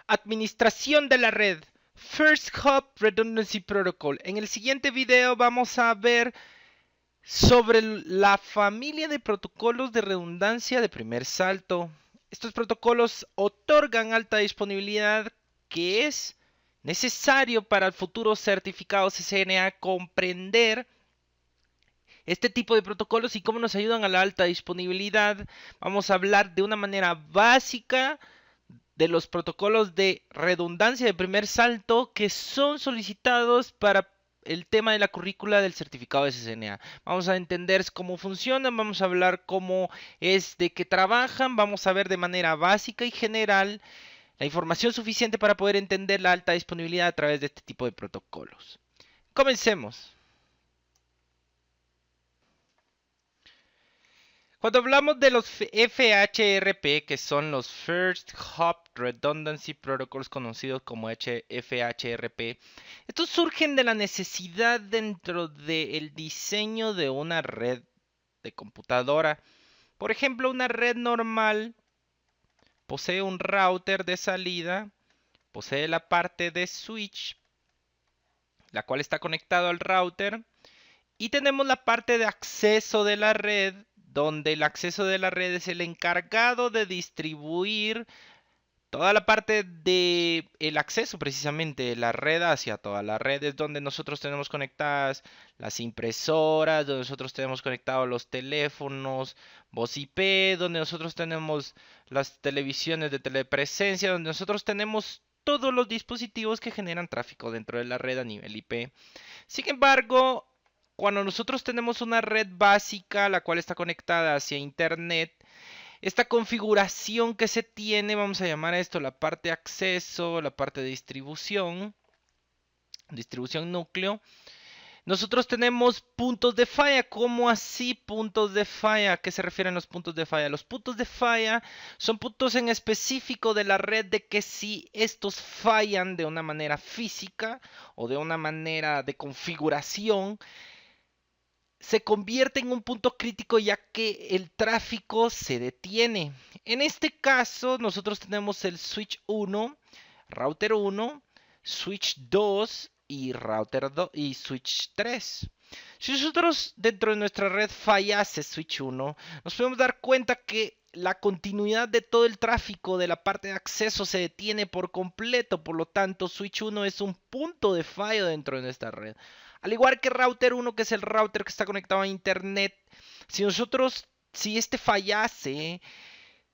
Administración de la red. First Hop Redundancy Protocol. En el siguiente video vamos a ver sobre la familia de protocolos de redundancia de primer salto. Estos protocolos otorgan alta disponibilidad que es necesario para el futuro certificado CCNA comprender este tipo de protocolos y cómo nos ayudan a la alta disponibilidad. Vamos a hablar de una manera básica de los protocolos de redundancia de primer salto que son solicitados para el tema de la currícula del certificado de CCNA. Vamos a entender cómo funcionan, vamos a hablar cómo es de que trabajan, vamos a ver de manera básica y general la información suficiente para poder entender la alta disponibilidad a través de este tipo de protocolos. Comencemos. Cuando hablamos de los FHRP, que son los First Hop Redundancy Protocols conocidos como FHRP, estos surgen de la necesidad dentro del diseño de una red de computadora. Por ejemplo, una red normal posee un router de salida, posee la parte de switch, la cual está conectado al router, y tenemos la parte de acceso de la red, donde el acceso de la red es el encargado de distribuir toda la parte de el acceso precisamente de la red hacia toda la red. Es donde nosotros tenemos conectadas las impresoras, donde nosotros tenemos conectados los teléfonos, voz IP, donde nosotros tenemos las televisiones de telepresencia, donde nosotros tenemos todos los dispositivos que generan tráfico dentro de la red a nivel IP. Sin embargo, cuando nosotros tenemos una red básica, la cual está conectada hacia Internet, esta configuración que se tiene, vamos a llamar a esto la parte de acceso, la parte de distribución núcleo. Nosotros tenemos puntos de falla. ¿Cómo así puntos de falla? ¿A qué se refieren los puntos de falla? Los puntos de falla son puntos en específico de la red de que si estos fallan de una manera física o de una manera de configuración, se convierte en un punto crítico ya que el tráfico se detiene. En este caso, nosotros tenemos el switch 1, router 1, switch 2 y router 2 y switch 3. Si nosotros dentro de nuestra red fallase switch 1, nos podemos dar cuenta que la continuidad de todo el tráfico de la parte de acceso se detiene por completo. Por lo tanto, switch 1 es un punto de fallo dentro de nuestra red. Al igual que router 1, que es el router que está conectado a internet, si este fallase,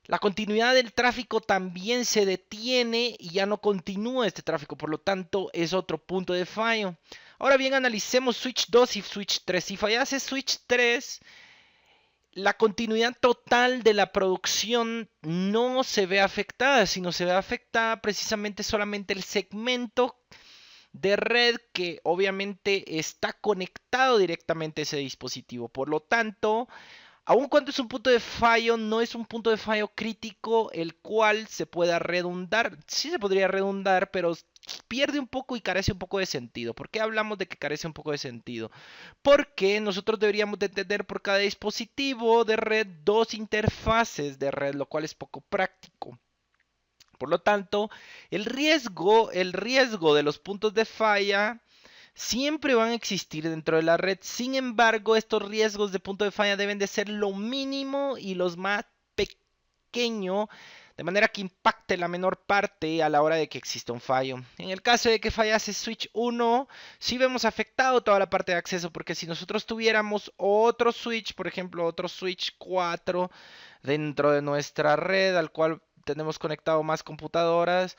la continuidad del tráfico también se detiene y ya no continúa este tráfico. Por lo tanto, es otro punto de fallo. Ahora bien, analicemos switch 2 y switch 3. Si fallase switch 3, la continuidad total de la producción no se ve afectada, sino se ve afectada precisamente solamente el segmento de red que obviamente está conectado directamente a ese dispositivo. Por lo tanto, aun cuando es un punto de fallo, no es un punto de fallo crítico el cual se pueda redundar. Sí se podría redundar, pero pierde un poco y carece un poco de sentido. ¿Por qué hablamos de que carece un poco de sentido? Porque nosotros deberíamos de tener por cada dispositivo de red dos interfaces de red, lo cual es poco práctico. Por lo tanto, el riesgo de los puntos de falla siempre van a existir dentro de la red. Sin embargo, estos riesgos de punto de falla deben de ser lo mínimo y los más pequeños, de manera que impacte la menor parte a la hora de que exista un fallo. En el caso de que fallase switch 1, sí vemos afectado toda la parte de acceso, porque si nosotros tuviéramos otro switch, por ejemplo, otro switch 4 dentro de nuestra red, al cual tenemos conectado más computadoras,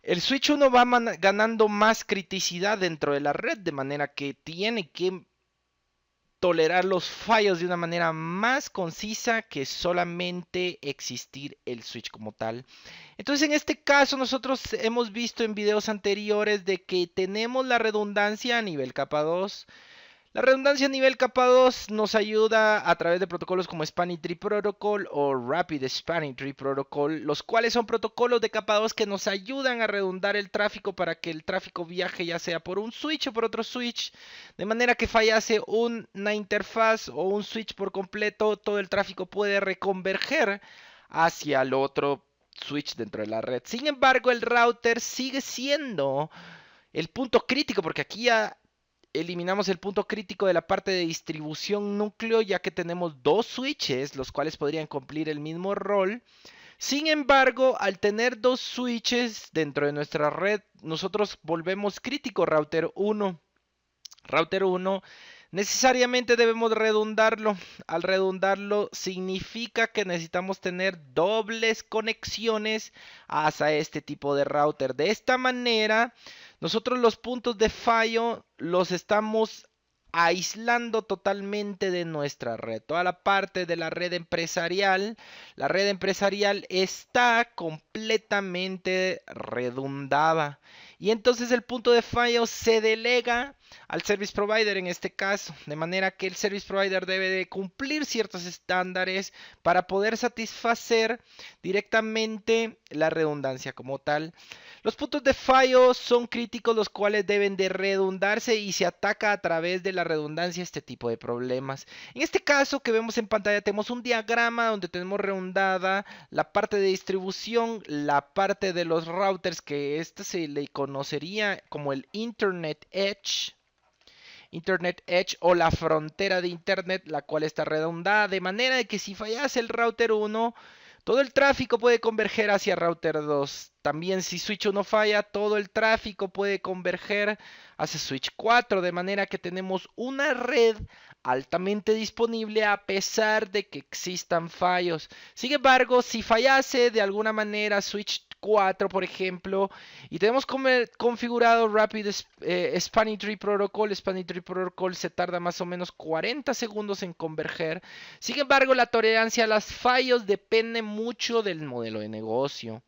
el switch 1 va ganando más criticidad dentro de la red, de manera que tiene que tolerar los fallos de una manera más concisa que solamente existir el switch como tal. Entonces, en este caso, nosotros hemos visto en videos anteriores de que tenemos la redundancia a nivel capa 2. La redundancia a nivel capa 2 nos ayuda a través de protocolos como Spanning Tree Protocol o Rapid Spanning Tree Protocol, los cuales son protocolos de capa 2 que nos ayudan a redundar el tráfico para que el tráfico viaje ya sea por un switch o por otro switch, de manera que fallase una interfaz o un switch por completo, todo el tráfico puede reconverger hacia el otro switch dentro de la red. Sin embargo, el router sigue siendo el punto crítico, porque aquí ya eliminamos el punto crítico de la parte de distribución núcleo, ya que tenemos dos switches, los cuales podrían cumplir el mismo rol. Sin embargo, al tener dos switches dentro de nuestra red, nosotros volvemos crítico router 1. Router 1 necesariamente debemos redundarlo. Al redundarlo significa que necesitamos tener dobles conexiones hacia este tipo de router. De esta manera, nosotros los puntos de fallo los estamos aislando totalmente de nuestra red. Toda la parte de la red empresarial está completamente redundada. Y entonces el punto de fallo se delega al service provider en este caso, de manera que el service provider debe de cumplir ciertos estándares para poder satisfacer directamente la redundancia como tal. Los puntos de fallo son críticos, los cuales deben de redundarse y se ataca a través de la redundancia este tipo de problemas. En este caso que vemos en pantalla tenemos un diagrama donde tenemos redundada la parte de distribución, la parte de los routers, que esta se le conocería como el Internet Edge. Internet Edge o la frontera de Internet, la cual está redundada, de manera de que si fallase el router 1, todo el tráfico puede converger hacia router 2. También si switch 1 falla, todo el tráfico puede converger hacia switch 4, de manera que tenemos una red altamente disponible a pesar de que existan fallos. Sin embargo, si fallase de alguna manera switch 4, por ejemplo, y tenemos configurado Rapid Spanning Tree Protocol. Spanning Tree Protocol se tarda más o menos 40 segundos en converger. Sin embargo, la tolerancia a los fallos depende mucho del modelo de negocio.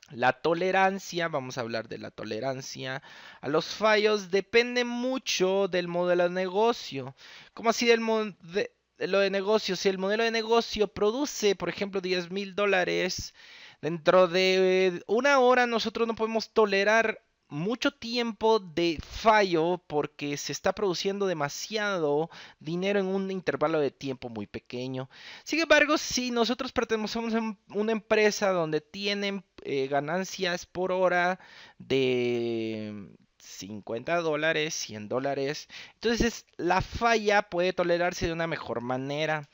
La tolerancia, vamos a hablar de la tolerancia a los fallos, depende mucho del modelo de negocio. ¿Cómo así lo de negocio? Si el modelo de negocio produce, por ejemplo, $10,000, dentro de una hora nosotros no podemos tolerar mucho tiempo de fallo porque se está produciendo demasiado dinero en un intervalo de tiempo muy pequeño. Sin embargo, si nosotros pertenecemos a una empresa donde tienen ganancias por hora de $50, $100, entonces la falla puede tolerarse de una mejor manera.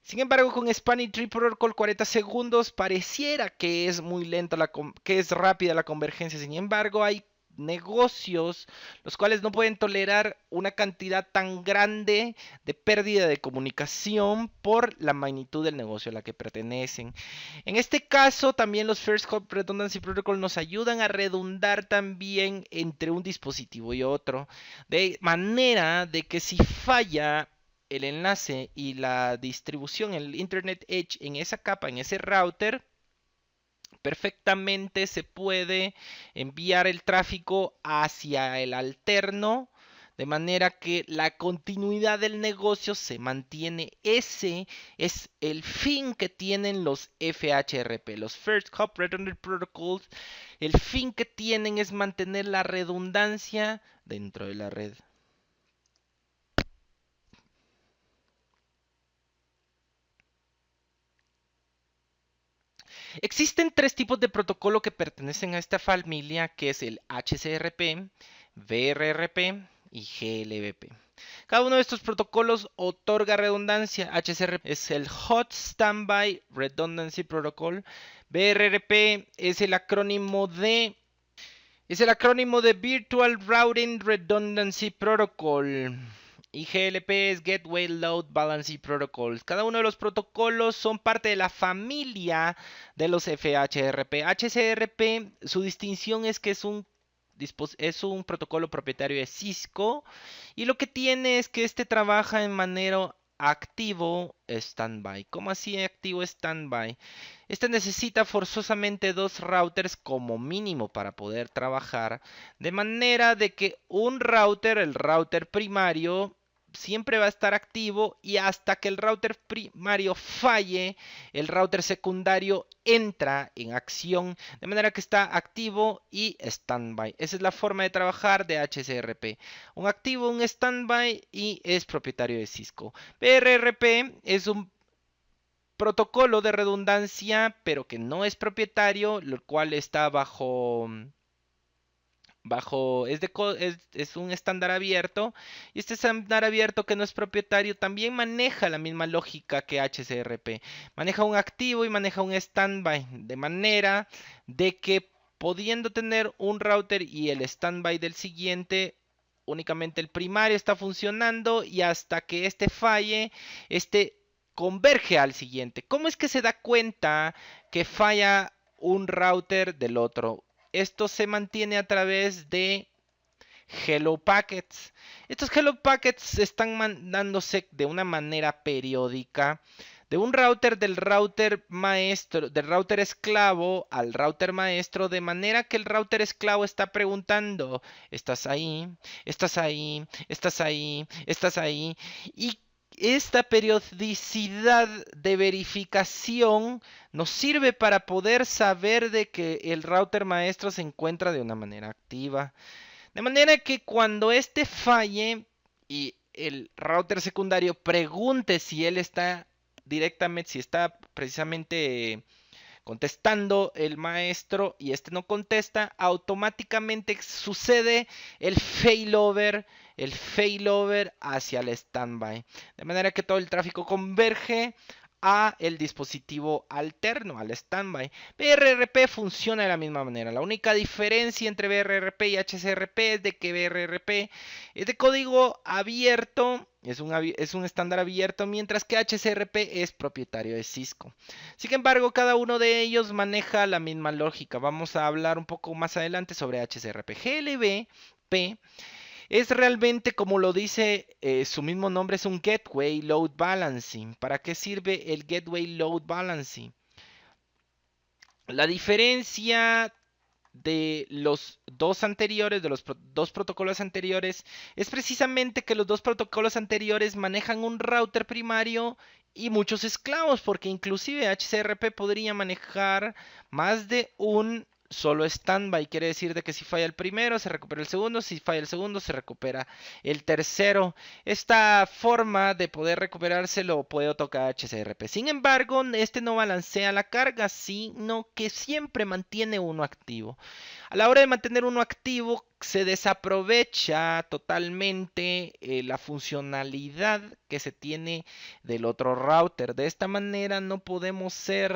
Sin embargo, con Spanning Tree Protocol 40 segundos pareciera que es muy lenta, que es rápida la convergencia. Sin embargo, hay negocios los cuales no pueden tolerar una cantidad tan grande de pérdida de comunicación por la magnitud del negocio a la que pertenecen. En este caso, también los First Hop Redundancy Protocol nos ayudan a redundar también entre un dispositivo y otro, de manera de que si falla el enlace y la distribución, el Internet Edge en esa capa, en ese router, perfectamente se puede enviar el tráfico hacia el alterno, de manera que la continuidad del negocio se mantiene. Ese es el fin que tienen los FHRP, los First Hop Redundant Protocols. El fin que tienen es mantener la redundancia dentro de la red. Existen tres tipos de protocolo que pertenecen a esta familia, que es el HCRP, VRRP y GLBP. Cada uno de estos protocolos otorga redundancia. HCRP es el Hot Standby Redundancy Protocol. VRRP es el acrónimo de Virtual Routing Redundancy Protocol. Y GLP es Gateway Load Balancing Protocols. Cada uno de los protocolos son parte de la familia de los FHRP. HCRP, su distinción es que es un protocolo propietario de Cisco. Y lo que tiene es que este trabaja en manera activo standby. ¿Cómo así activo standby? Este necesita forzosamente dos routers como mínimo para poder trabajar, de manera de que un router, el router primario, siempre va a estar activo y hasta que el router primario falle, el router secundario entra en acción, de manera que está activo y standby. Esa es la forma de trabajar de HCRP. Un activo, un standby y es propietario de Cisco. VRRP es un protocolo de redundancia, pero que no es propietario, lo cual está es un estándar abierto, y este estándar abierto que no es propietario también maneja la misma lógica que HCRP. Maneja un activo y maneja un standby, de manera de que pudiendo tener un router y el standby del siguiente, únicamente el primario está funcionando y hasta que este falle, este converge al siguiente. ¿Cómo es que se da cuenta que falla un router del otro? Esto se mantiene a través de Hello Packets. Estos Hello Packets están mandándose de una manera periódica de un router del router maestro, del router esclavo al router maestro, de manera que el router esclavo está preguntando, ¿estás ahí? ¿Estás ahí? ¿Estás ahí? ¿Estás ahí? Y esta periodicidad de verificación nos sirve para poder saber de que el router maestro se encuentra de una manera activa. De manera que cuando este falle y el router secundario pregunte si él está directamente, si está precisamente contestando el maestro y este no contesta, automáticamente sucede el failover hacia el standby. De manera que todo el tráfico converge a el dispositivo alterno, al standby. BRRP funciona de la misma manera. La única diferencia entre BRRP y HCRP es de que BRRP es de código abierto, es un estándar abierto, mientras que HCRP es propietario de Cisco. Sin embargo, cada uno de ellos maneja la misma lógica. Vamos a hablar un poco más adelante sobre HCRP. GLBP es realmente, como lo dice su mismo nombre, es un Gateway Load Balancing. ¿Para qué sirve el Gateway Load Balancing? La diferencia de los dos anteriores, de los dos protocolos anteriores, es precisamente que los dos protocolos anteriores manejan un router primario y muchos esclavos, porque inclusive HCRP podría manejar más de un solo standby. Quiere decir de que si falla el primero, se recupera el segundo, si falla el segundo, se recupera el tercero. Esta forma de poder recuperarse lo puede tocar HCRP. Sin embargo, este no balancea la carga, sino que siempre mantiene uno activo. A la hora de mantener uno activo, se desaprovecha totalmente la funcionalidad que se tiene del otro router. De esta manera no podemos ser...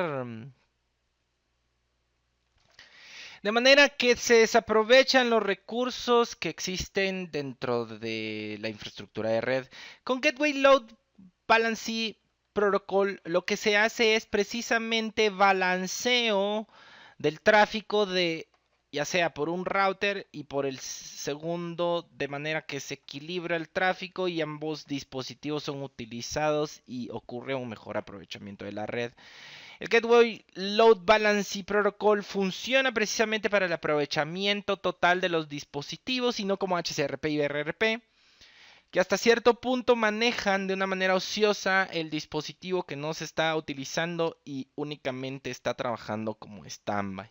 De manera que se desaprovechan los recursos que existen dentro de la infraestructura de red. Con Gateway Load Balancing Protocol lo que se hace es precisamente balanceo del tráfico de ya sea por un router y por el segundo, de manera que se equilibra el tráfico y ambos dispositivos son utilizados y ocurre un mejor aprovechamiento de la red. El Gateway Load Balancing Protocol funciona precisamente para el aprovechamiento total de los dispositivos y no como HCRP y BRRP, que hasta cierto punto manejan de una manera ociosa el dispositivo que no se está utilizando y únicamente está trabajando como standby.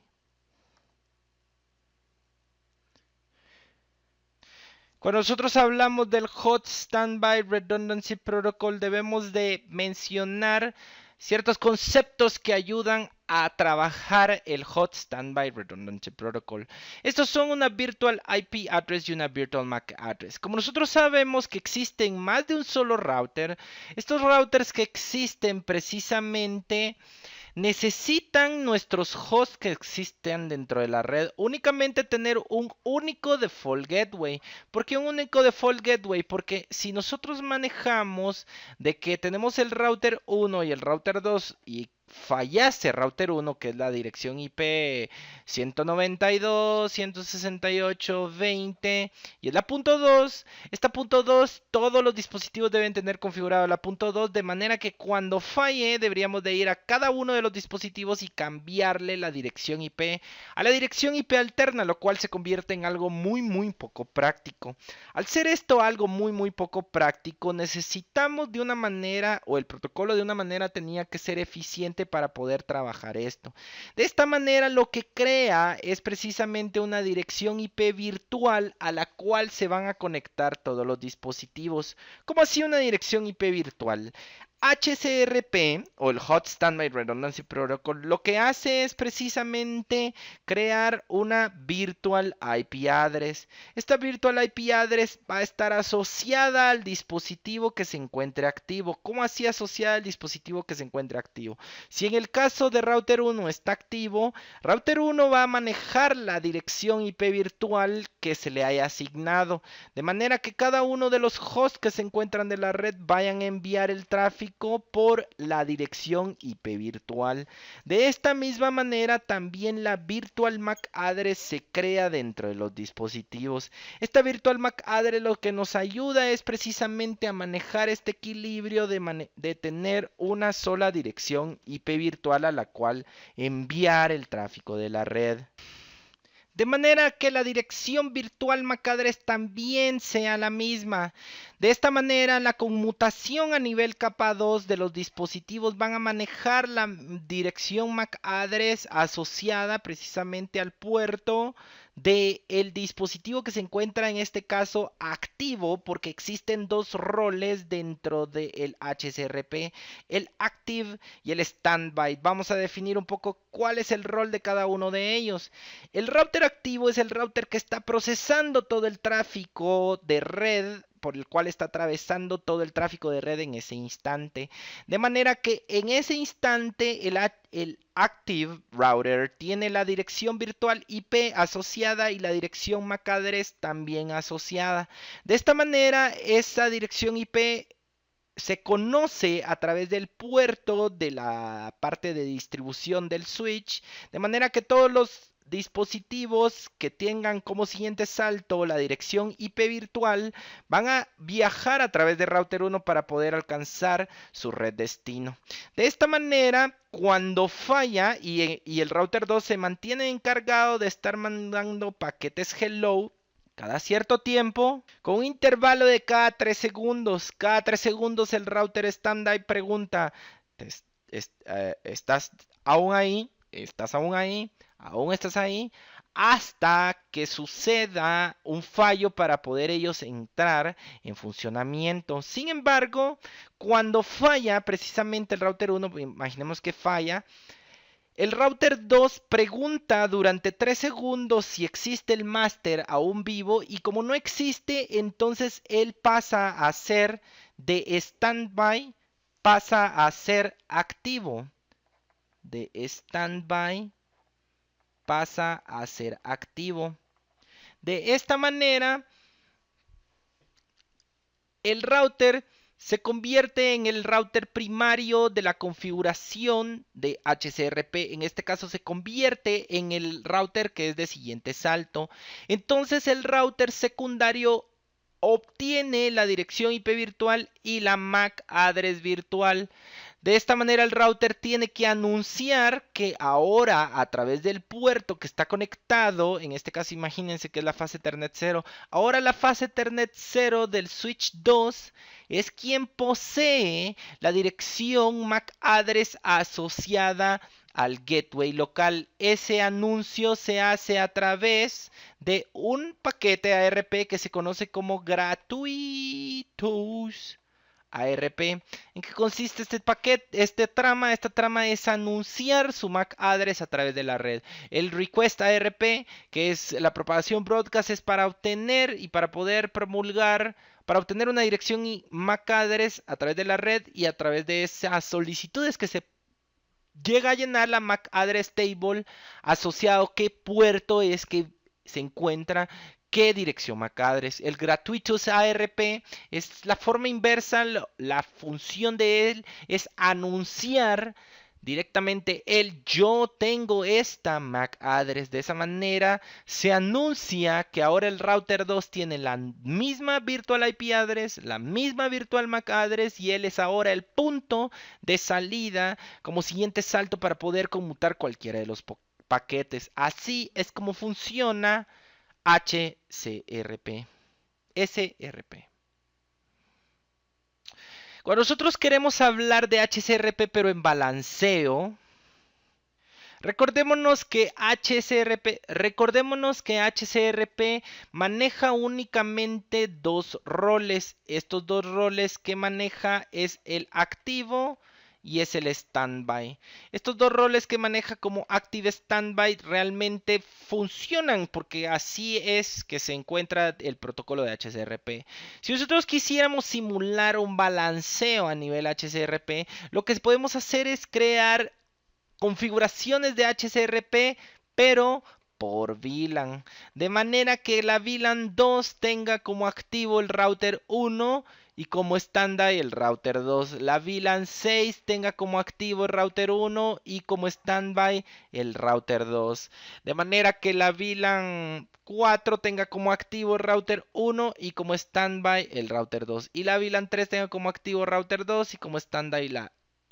Cuando nosotros hablamos del Hot Standby Redundancy Protocol, debemos de mencionar ciertos conceptos que ayudan a trabajar el Hot Standby Redundancy Protocol. Estos son una Virtual IP Address y una Virtual MAC Address. Como nosotros sabemos que existen más de un solo router, estos routers que existen precisamente necesitan nuestros hosts que existen dentro de la red únicamente tener un único default gateway. ¿Por qué un único default gateway? Porque si nosotros manejamos de que tenemos el router 1 y el router 2 y fallase router 1, que es la dirección IP 192.168.20 y es la punto 2, esta punto 2 todos los dispositivos deben tener configurado la punto 2 de manera que cuando falle deberíamos de ir a cada uno de los dispositivos y cambiarle la dirección IP a la dirección IP alterna, lo cual se convierte en algo muy poco práctico. Al ser esto algo muy poco práctico, necesitamos de una manera, o el protocolo de una manera tenía que ser eficiente para poder trabajar esto. De esta manera lo que crea es precisamente una dirección IP virtual a la cual se van a conectar todos los dispositivos. ¿Cómo así una dirección IP virtual? HCRP o el Hot Standby Redundancy Protocol lo que hace es precisamente crear una Virtual IP Address. Esta Virtual IP Address va a estar asociada al dispositivo que se encuentre activo. ¿Cómo así asociada al dispositivo que se encuentre activo? Si en el caso de Router 1 está activo, Router 1 va a manejar la dirección IP virtual que se le haya asignado, de manera que cada uno de los hosts que se encuentran de la red vayan a enviar el tráfico por la dirección IP virtual. De esta misma manera también la Virtual MAC Address se crea dentro de los dispositivos. Esta Virtual MAC Address lo que nos ayuda es precisamente a manejar este equilibrio de tener una sola dirección IP virtual a la cual enviar el tráfico de la red. De manera que la dirección virtual MAC Address también sea la misma. De esta manera, la conmutación a nivel capa 2 de los dispositivos van a manejar la dirección MAC Address asociada precisamente al puerto del dispositivo que se encuentra en este caso activo, porque existen dos roles dentro del HCRP, el Active y el Standby. Vamos a definir un poco cuál es el rol de cada uno de ellos. El router activo es el router que está procesando todo el tráfico de red por el cual está atravesando todo el tráfico de red en ese instante. De manera que en ese instante el Active Router tiene la dirección virtual IP asociada y la dirección MAC Address también asociada. De esta manera, esa dirección IP se conoce a través del puerto de la parte de distribución del switch, de manera que todos los dispositivos que tengan como siguiente salto la dirección IP virtual van a viajar a través de router 1 para poder alcanzar su red destino. De esta manera, cuando falla y el router 2 se mantiene encargado de estar mandando paquetes hello cada cierto tiempo, con un intervalo de cada 3 segundos. Cada 3 segundos el router standby pregunta, ¿estás aún ahí? ¿Estás aún ahí? ¿Aún estás ahí? Hasta que suceda un fallo para poder ellos entrar en funcionamiento. Sin embargo, cuando falla precisamente el router 1, imaginemos que falla, el router 2 pregunta durante 3 segundos si existe el máster aún vivo y como no existe, entonces él pasa a ser de standby, pasa a ser activo. De standby pasa a ser activo. De esta manera, el router se convierte en el router primario de la configuración de HCRP. En este caso se convierte en el router que es de siguiente salto. Entonces el router secundario obtiene la dirección IP virtual y la MAC address virtual. De esta manera el router tiene que anunciar que ahora a través del puerto que está conectado, en este caso imagínense que es la fase Ethernet 0, ahora la fase Ethernet 0 del switch 2 es quien posee la dirección MAC address asociada al gateway local. Ese anuncio se hace a través de un paquete ARP que se conoce como gratuitos ARP. ¿En qué consiste este paquete, esta trama? Esta trama es anunciar su MAC address a través de la red. El request ARP, que es la propagación broadcast, es para obtener y para poder promulgar, para obtener una dirección y MAC address a través de la red y a través de esas solicitudes que se llega a llenar la MAC address table asociado qué puerto es que se encuentra qué dirección MAC address. El gratuitous ARP es la forma inversa, la función de él es anunciar directamente yo tengo esta MAC address. De esa manera se anuncia que ahora el router 2 tiene la misma virtual IP address, la misma virtual MAC address y él es ahora el punto de salida como siguiente salto para poder conmutar cualquiera de los paquetes. Así es como funciona HCRP, SRP. Cuando nosotros queremos hablar de HCRP pero en balanceo, Recordémonos que HCRP maneja únicamente dos roles. Estos dos roles que maneja es el activo y es el standby. Estos dos roles que maneja como active standby realmente funcionan porque así es que se encuentra el protocolo de HCRP. Si nosotros quisiéramos simular un balanceo a nivel HCRP, lo que podemos hacer es crear configuraciones de HCRP, pero por VLAN. De manera que la VLAN 2 tenga como activo el router 1 y como estándar el router 2. La VLAN 6 tenga como activo el router 1 y como standby el router 2. De manera que la VLAN 4 tenga como activo el router 1 y como standby el router 2. Y la VLAN 3 tenga como activo el router 2 y como standby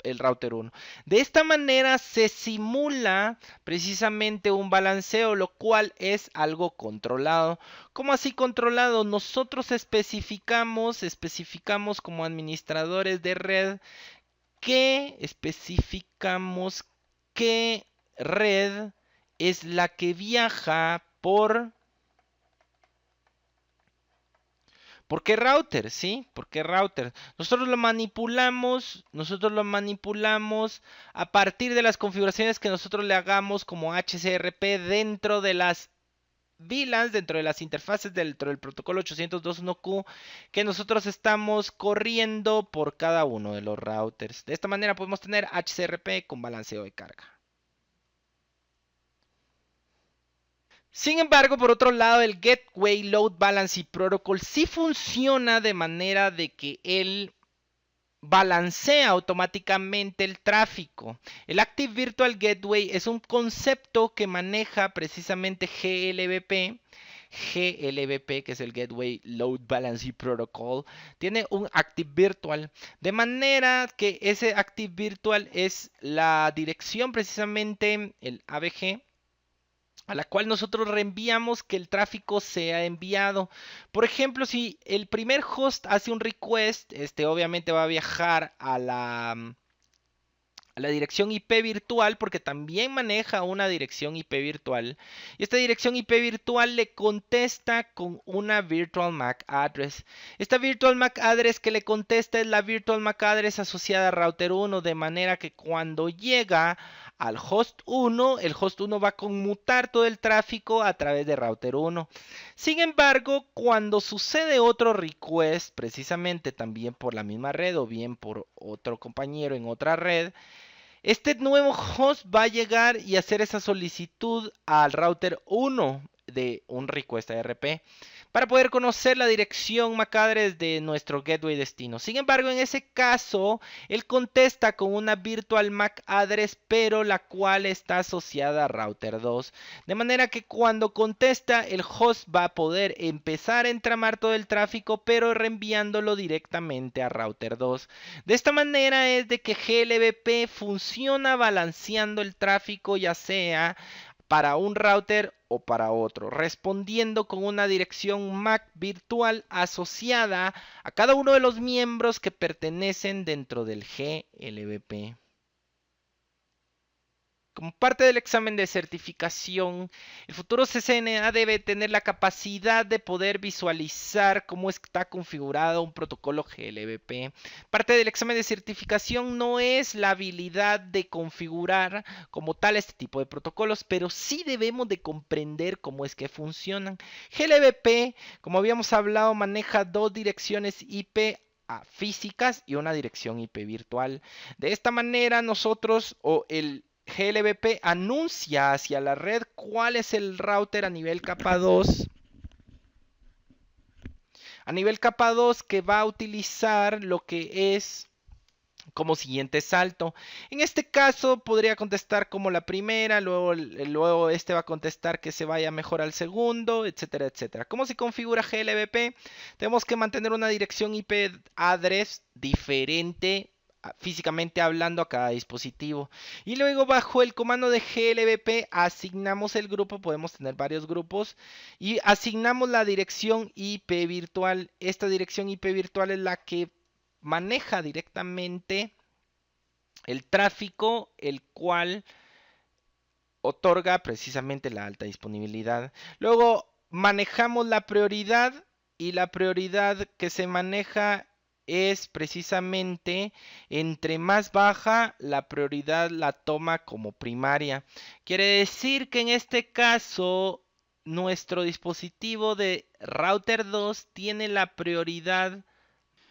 el router 1. De esta manera se simula precisamente un balanceo, lo cual es algo controlado. ¿Cómo así controlado? Nosotros especificamos como administradores de red que especificamos qué red es la que viaja ¿por qué router? ¿Sí? ¿Por qué router? Nosotros lo manipulamos a partir de las configuraciones que nosotros le hagamos como HCRP dentro de las VLANs, dentro de las interfaces dentro del protocolo 802.1q que nosotros estamos corriendo por cada uno de los routers. De esta manera podemos tener HCRP con balanceo de carga. Sin embargo, por otro lado, el Gateway Load Balancing Protocol sí funciona de manera de que él balancea automáticamente el tráfico. El Active Virtual Gateway es un concepto que maneja precisamente GLBP. GLBP, que es el Gateway Load Balancing Protocol, tiene un Active Virtual, de manera que ese Active Virtual es la dirección precisamente, el ABG, a la cual nosotros reenviamos que el tráfico sea enviado. Por ejemplo, si el primer host hace un request, este obviamente va a viajar a la dirección IP virtual, porque también maneja una dirección IP virtual. Y esta dirección IP virtual le contesta con una Virtual MAC Address. Esta Virtual MAC Address que le contesta es la Virtual MAC Address asociada a router 1, de manera que cuando llega al host 1, el host 1 va a conmutar todo el tráfico a través de router 1. Sin embargo, cuando sucede otro request, precisamente también por la misma red o bien por otro compañero en otra red, este nuevo host va a llegar y hacer esa solicitud al router 1 de un request ARP para poder conocer la dirección MAC address de nuestro gateway destino. Sin embargo, en ese caso, él contesta con una virtual MAC address, pero la cual está asociada a router 2. De manera que cuando contesta, el host va a poder empezar a entramar todo el tráfico, pero reenviándolo directamente a router 2. De esta manera es de que GLBP funciona balanceando el tráfico, ya sea para un router o para otro, respondiendo con una dirección MAC virtual asociada a cada uno de los miembros que pertenecen dentro del GLBP. Como parte del examen de certificación, el futuro CCNA debe tener la capacidad de poder visualizar cómo está configurado un protocolo GLBP. Parte del examen de certificación no es la habilidad de configurar como tal este tipo de protocolos, pero sí debemos de comprender cómo es que funcionan. GLBP, como habíamos hablado, maneja dos direcciones IP físicas y una dirección IP virtual. De esta manera nosotros o el GLBP anuncia hacia la red cuál es el router a nivel capa 2. A nivel capa 2 que va a utilizar lo que es como siguiente salto. En este caso podría contestar como la primera, luego este va a contestar que se vaya mejor al segundo, etcétera, etcétera. ¿Cómo se configura GLBP? Tenemos que mantener una dirección IP address diferente físicamente hablando a cada dispositivo. Y luego bajo el comando de GLBP asignamos el grupo, podemos tener varios grupos, y asignamos la dirección IP virtual. Esta dirección IP virtual es la que maneja directamente el tráfico, el cual otorga precisamente la alta disponibilidad. Luego manejamos la prioridad y la prioridad que se maneja es precisamente entre más baja la prioridad la toma como primaria. Quiere decir que en este caso nuestro dispositivo de router 2 tiene la prioridad.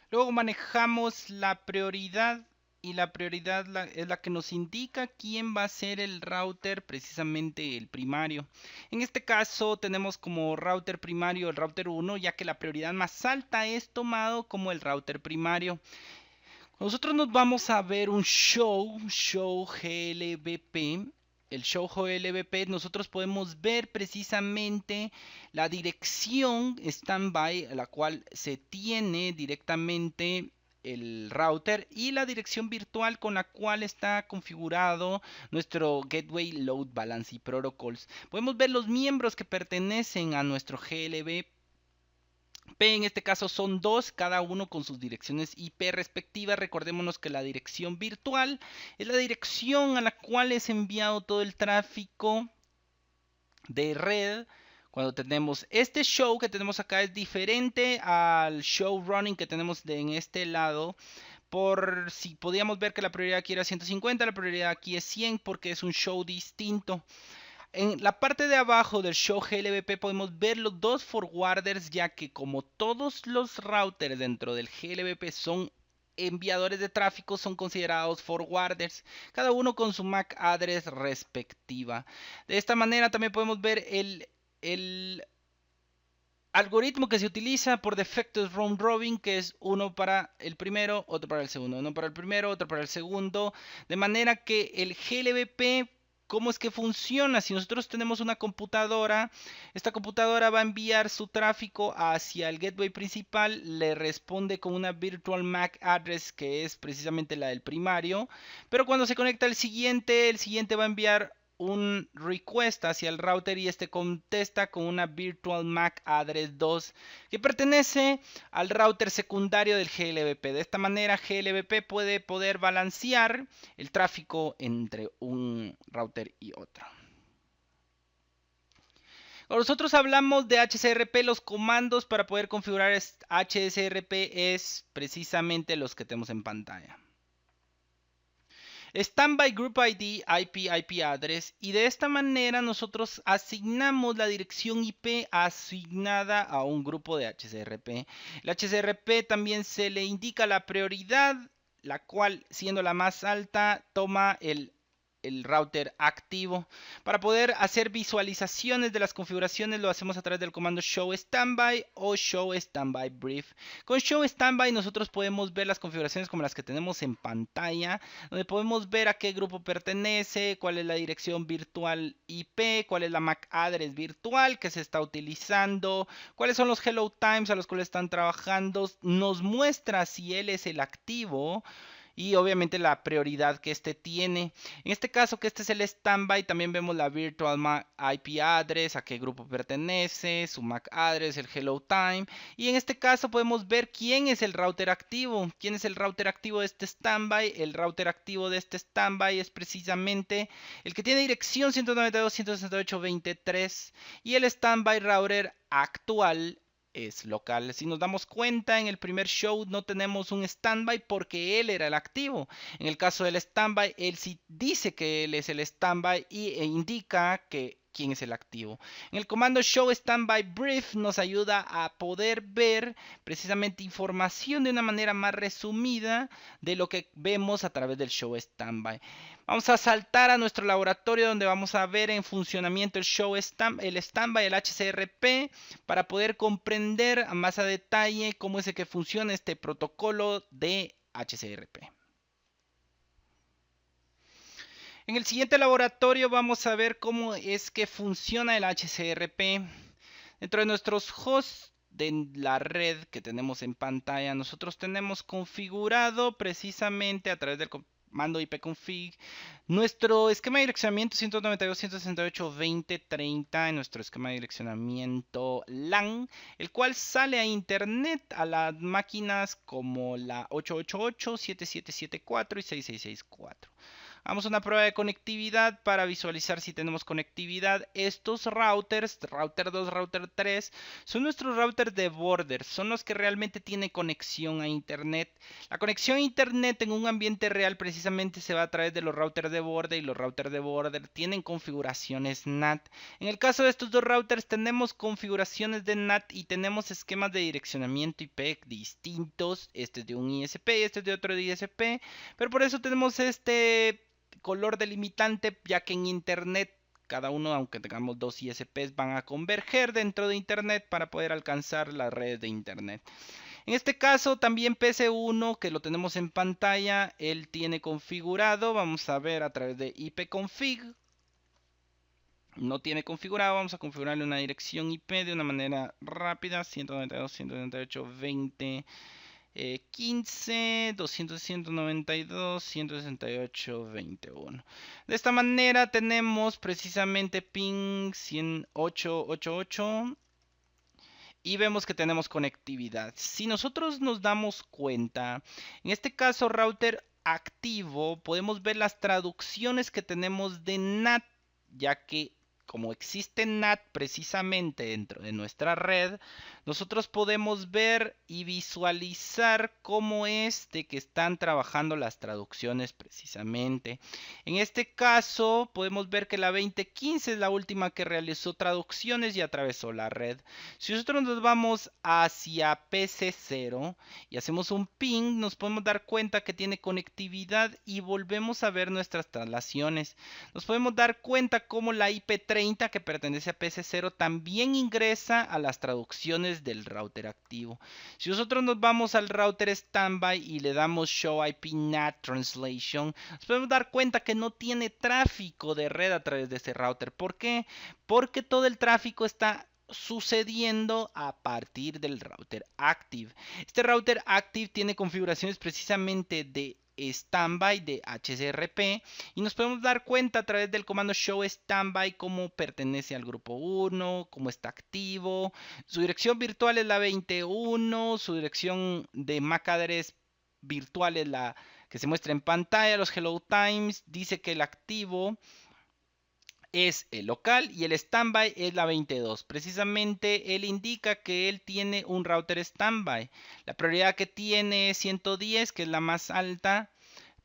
Luego manejamos la prioridad y la prioridad es la que nos indica quién va a ser el router, precisamente el primario. En este caso tenemos como router primario el router 1, ya que la prioridad más alta es tomado como el router primario. Nosotros nos vamos a ver un show GLBP. El show GLBP nosotros podemos ver precisamente la dirección standby a la cual se tiene directamente el router y la dirección virtual con la cual está configurado nuestro Gateway Load Balancing Protocols. Podemos ver los miembros que pertenecen a nuestro GLBP. En este caso son dos, cada uno con sus direcciones IP respectivas. Recordémonos que la dirección virtual es la dirección a la cual es enviado todo el tráfico de red. Cuando tenemos este show que tenemos acá es diferente al show running que tenemos en este lado. Por si podíamos ver que la prioridad aquí era 150, la prioridad aquí es 100 porque es un show distinto. En la parte de abajo del show GLBP podemos ver los dos forwarders, ya que como todos los routers dentro del GLBP son enviadores de tráfico, son considerados forwarders, cada uno con su MAC address respectiva. De esta manera también podemos ver el algoritmo que se utiliza por defecto es round robin, que es uno para el primero, otro para el segundo, uno para el primero, otro para el segundo, de manera que el GLBP, ¿cómo es que funciona? Si nosotros tenemos una computadora, esta computadora va a enviar su tráfico hacia el gateway principal, le responde con una virtual MAC address que es precisamente la del primario, pero cuando se conecta el siguiente va a enviar un request hacia el router y este contesta con una virtual MAC address 2 que pertenece al router secundario del GLBP. De esta manera GLBP puede poder balancear el tráfico entre un router y otro. Cuando nosotros hablamos de HCRP, los comandos para poder configurar HCRP es precisamente los que tenemos en pantalla. Standby Group ID, IP address, y de esta manera nosotros asignamos la dirección IP asignada a un grupo de HCRP. El HCRP también se le indica la prioridad, la cual siendo la más alta toma el router activo. Para poder hacer visualizaciones de las configuraciones lo hacemos a través del comando show standby o show standby brief. Con show standby nosotros podemos ver las configuraciones como las que tenemos en pantalla, donde podemos ver a qué grupo pertenece, cuál es la dirección virtual IP, cuál es la MAC address virtual que se está utilizando, cuáles son los hello times a los cuales están trabajando, nos muestra si él es el activo y obviamente la prioridad que este tiene. En este caso que este es el standby, también vemos la virtual MAC IP address, a qué grupo pertenece, su MAC address, el hello time, y en este caso podemos ver quién es el router activo. ¿Quién es el router activo de este standby? El router activo de este standby es precisamente el que tiene dirección 192.168.23 y el standby router actual es local. Si nos damos cuenta, en el primer show no tenemos un standby porque él era el activo. En el caso del standby, él sí dice que él es el standby e indica que quién es el activo. En el comando show standby brief nos ayuda a poder ver precisamente información de una manera más resumida de lo que vemos a través del show standby. Vamos a saltar a nuestro laboratorio donde vamos a ver en funcionamiento el standby, el HCRP, para poder comprender más a detalle cómo es que funciona este protocolo de HCRP. En el siguiente laboratorio vamos a ver cómo es que funciona el HCRP. Dentro de nuestros hosts de la red que tenemos en pantalla, nosotros tenemos configurado precisamente a través del comando ipconfig nuestro esquema de direccionamiento 192.168.20.30 en nuestro esquema de direccionamiento LAN, el cual sale a internet a las máquinas como la 888, 7774 y 6664. Hagamos una prueba de conectividad para visualizar si tenemos conectividad. Estos routers, router 2, router 3, son nuestros routers de border, son los que realmente tienen conexión a internet. La conexión a internet en un ambiente real precisamente se va a través de los routers de border, y los routers de border tienen configuraciones NAT. En el caso de estos dos routers tenemos configuraciones de NAT y tenemos esquemas de direccionamiento IP distintos. Este es de un ISP y este es de otro ISP, pero por eso tenemos este color delimitante, ya que en internet cada uno, aunque tengamos dos ISPs, van a converger dentro de internet para poder alcanzar las redes de internet. En este caso también PC1, que lo tenemos en pantalla, él tiene configurado, vamos a ver a través de ipconfig. No tiene configurado, vamos a configurarle una dirección IP de una manera rápida: 192.168.20 15, 200.192, 168.21. De esta manera tenemos precisamente ping 108.88 y vemos que tenemos conectividad. Si nosotros nos damos cuenta, en este caso router activo, podemos ver las traducciones que tenemos de NAT, ya que como existe NAT precisamente dentro de nuestra red, nosotros podemos ver y visualizar cómo es de que están trabajando las traducciones precisamente. En este caso podemos ver que la 2015 es la última que realizó traducciones y atravesó la red. Si nosotros nos vamos hacia PC0 y hacemos un ping, nos podemos dar cuenta que tiene conectividad y volvemos a ver nuestras traslaciones. Nos podemos dar cuenta cómo la IP30, que pertenece a PC0, también ingresa a las traducciones del router activo. Si nosotros nos vamos al router standby y le damos Show IP NAT Translation, nos podemos dar cuenta que no tiene tráfico de red a través de ese router. ¿Por qué? Porque todo el tráfico está sucediendo a partir del router active. Este router active tiene configuraciones precisamente de standby de HCRP y nos podemos dar cuenta a través del comando show standby cómo pertenece al grupo 1, cómo está activo. Su dirección virtual es la 21, su dirección de MAC address virtual es la que se muestra en pantalla. Los hello times dice que el activo es el local y el standby es la 22. Precisamente él indica que él tiene un router standby. La prioridad que tiene es 110, que es la más alta.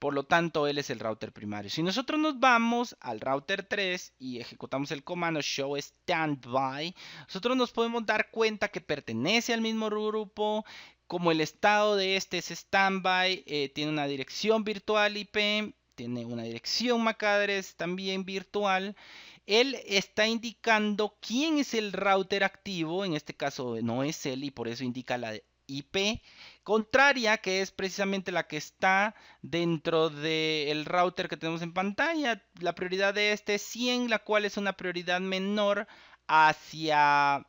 Por lo tanto, él es el router primario. Si nosotros nos vamos al router 3 y ejecutamos el comando show standby, nosotros nos podemos dar cuenta que pertenece al mismo grupo. Como el estado de este es standby, tiene una dirección virtual IP, tiene una dirección MAC address también virtual. Él está indicando quién es el router activo. En este caso no es él y por eso indica la IP contraria, que es precisamente la que está dentro del router que tenemos en pantalla. La prioridad de este es 100, la cual es una prioridad menor adicional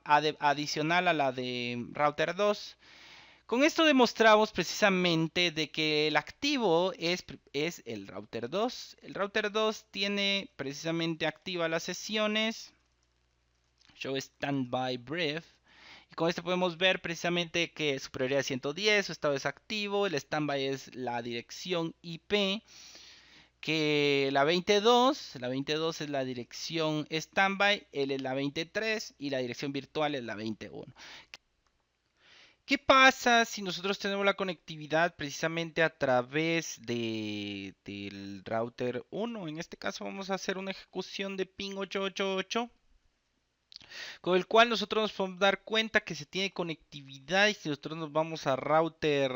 a la de router 2. Con esto demostramos precisamente de que el activo es el router 2. El router 2 tiene precisamente activas las sesiones. Show standby brief. Y con esto podemos ver precisamente que su prioridad es 110, su estado es activo, el standby es la dirección IP, que la 22 es la dirección standby, él es la 23 y la dirección virtual es la 21. ¿Qué pasa si nosotros tenemos la conectividad precisamente a través del router 1? En este caso vamos a hacer una ejecución de ping 888, con el cual nosotros nos podemos dar cuenta que se tiene conectividad. Y si nosotros nos vamos a router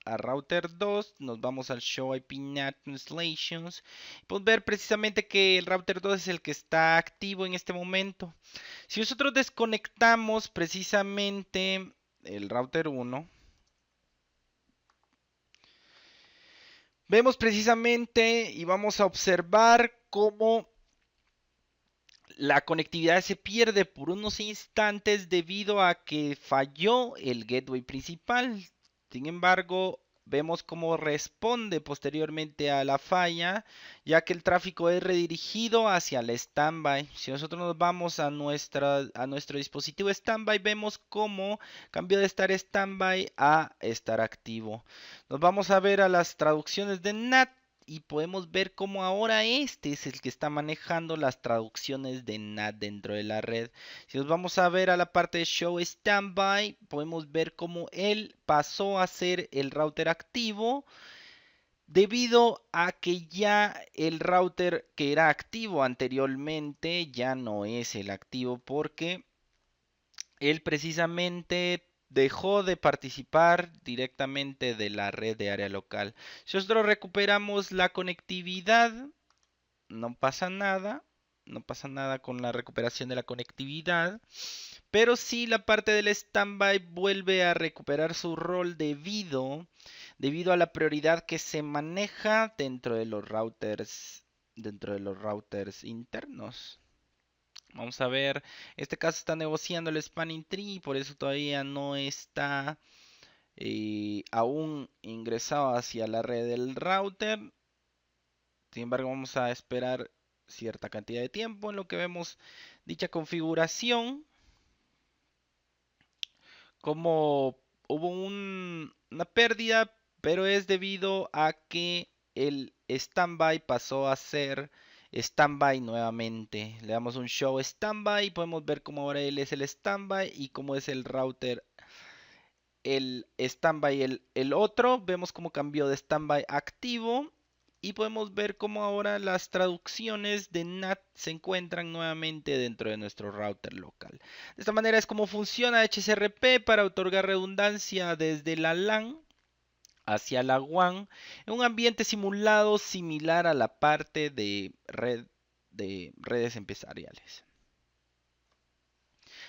2, nos vamos al Show IP NAT Translations, podemos ver precisamente que el router 2 es el que está activo en este momento. Si nosotros desconectamos precisamente el router 1, vemos precisamente y vamos a observar cómo la conectividad se pierde por unos instantes debido a que falló el gateway principal. Sin embargo, vemos cómo responde posteriormente a la falla, ya que el tráfico es redirigido hacia el standby. Si nosotros nos vamos a nuestro dispositivo standby, vemos cómo cambió de estar standby a estar activo. Nos vamos a ver a las traducciones de NAT. y podemos ver cómo ahora este es el que está manejando las traducciones de NAT dentro de la red. Si nos vamos a ver a la parte de Show Standby, podemos ver cómo él pasó a ser el router activo debido a que ya el router que era activo anteriormente ya no es el activo porque él precisamente dejó de participar directamente de la red de área local. Si nosotros recuperamos la conectividad, no pasa nada. No pasa nada con la recuperación de la conectividad. Pero sí la parte del standby vuelve a recuperar su rol debido a la prioridad que se maneja dentro de los routers internos. Vamos a ver, este caso está negociando el spanning tree, por eso todavía no está aún ingresado hacia la red del router. Sin embargo, vamos a esperar cierta cantidad de tiempo en lo que vemos dicha configuración. Como hubo una pérdida, pero es debido a que el standby pasó a ser standby nuevamente. Le damos un show standby y podemos ver cómo ahora él es el standby y cómo es el router el standby el otro. Vemos cómo cambió de standby activo y podemos ver cómo ahora las traducciones de NAT se encuentran nuevamente dentro de nuestro router local. De esta manera es como funciona HCRP para otorgar redundancia desde la LAN hacia la WAN en un ambiente simulado similar a la parte de redes empresariales.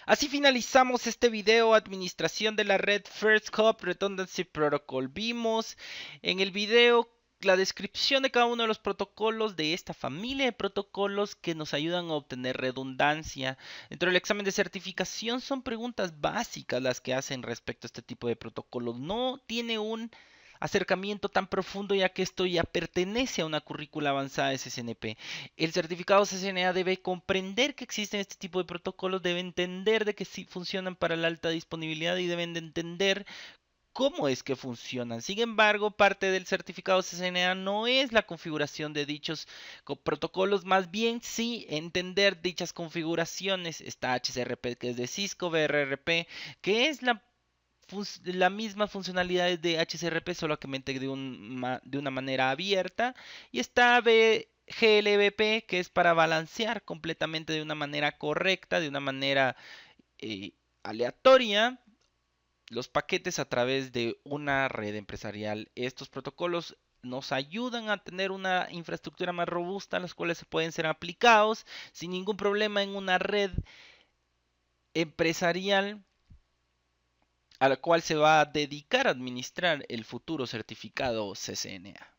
Así finalizamos este video, administración de la red First Hop Redundancy Protocol. Vimos en el video la descripción de cada uno de los protocolos de esta familia de protocolos que nos ayudan a obtener redundancia. Dentro del examen de certificación son preguntas básicas las que hacen respecto a este tipo de protocolos. No tiene un acercamiento tan profundo ya que esto ya pertenece a una currícula avanzada de CCNP. El certificado CCNA debe comprender que existen este tipo de protocolos, debe entender de que sí funcionan para la alta disponibilidad y deben de entender cómo es que funcionan. Sin embargo, parte del certificado CCNA no es la configuración de dichos protocolos, más bien sí entender dichas configuraciones. Está HCRP, que es de Cisco, BRRP, que es la misma funcionalidad de HCRP, solamente de una manera abierta. Y está GLBP, que es para balancear completamente de una manera correcta, de una manera aleatoria, los paquetes a través de una red empresarial. Estos protocolos nos ayudan a tener una infraestructura más robusta, los cuales pueden ser aplicados sin ningún problema en una red empresarial a la cual se va a dedicar a administrar el futuro certificado CCNA.